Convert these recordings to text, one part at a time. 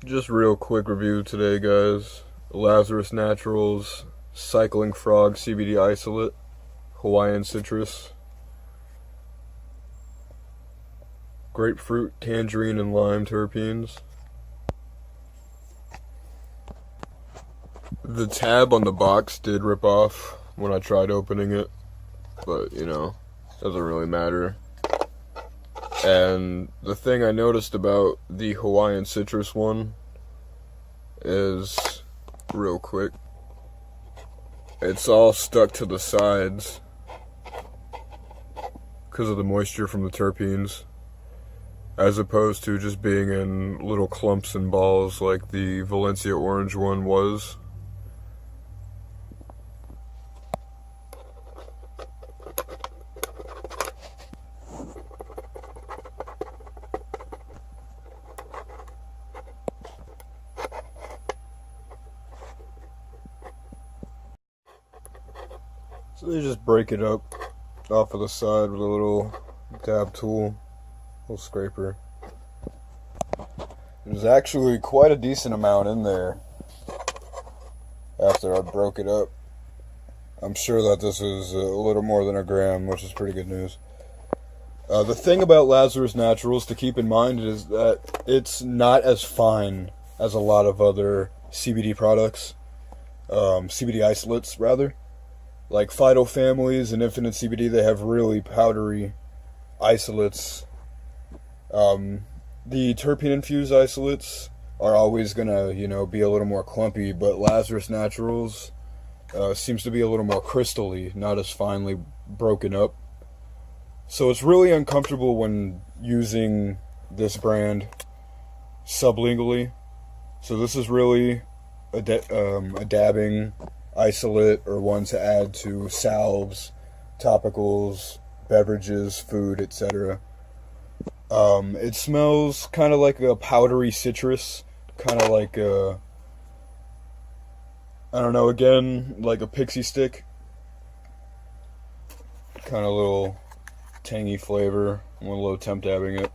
Just real quick review today, guys. Lazarus Naturals Cycling Frog CBD Isolate, Hawaiian Citrus, Grapefruit, Tangerine, and Lime Terpenes. The tab on the box did rip off when I tried opening it, but doesn't really matter. And the thing I noticed about the Hawaiian Citrus one is, real quick, it's all stuck to the sides because of the moisture from the terpenes, as opposed to just being in little clumps and balls like the Valencia Orange one was. So they just break it up off of the side with a little dab tool, little scraper. There's actually quite a decent amount in there after I broke it up. I'm sure that this is a little more than a gram, which is pretty good news. The thing about Lazarus Naturals to keep in mind is that it's not as fine as a lot of other CBD products, CBD isolates rather. Like Phyto Families and Infinite CBD, they have really powdery isolates. The terpene-infused isolates are always gonna, be a little more clumpy, but Lazarus Naturals seems to be a little more crystally, not as finely broken up. So it's really uncomfortable when using this brand sublingually. So this is really a dabbing isolate, or one to add to salves, topicals, beverages, food, etc. It smells kind of like a powdery citrus, kind of like a, I don't know, again, like a pixie stick. Kind of little tangy flavor. I'm a little temp dabbing it.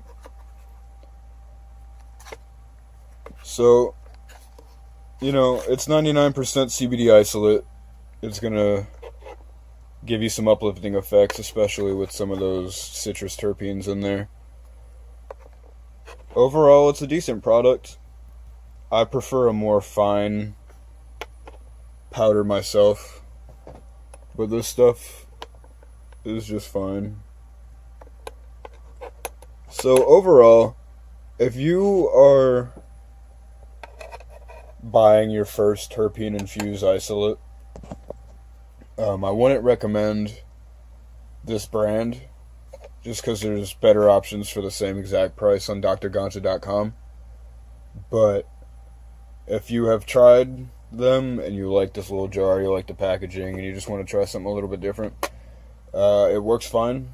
So, it's 99% CBD isolate. It's gonna give you some uplifting effects, especially with some of those citrus terpenes in there. Overall, it's a decent product. I prefer a more fine powder myself, but this stuff is just fine. So overall, if you are buying your first terpene infused isolate, I wouldn't recommend this brand just because there's better options for the same exact price on drgancha.com. But if you have tried them and you like this little jar, you like the packaging, and you just want to try something a little bit different, it works fine.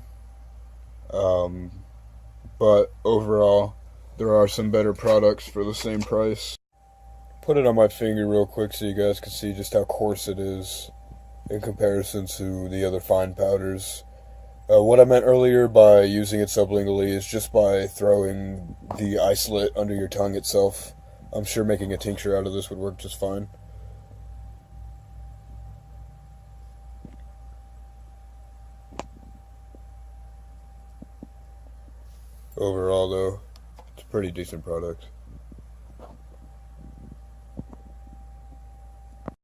But overall, there are some better products for the same price. Put it on my finger real quick so you guys can see just how coarse it is in comparison to the other fine powders. What I meant earlier by using it sublingually is just by throwing the isolate under your tongue itself. I'm sure making a tincture out of this would work just fine. Overall though, it's a pretty decent product.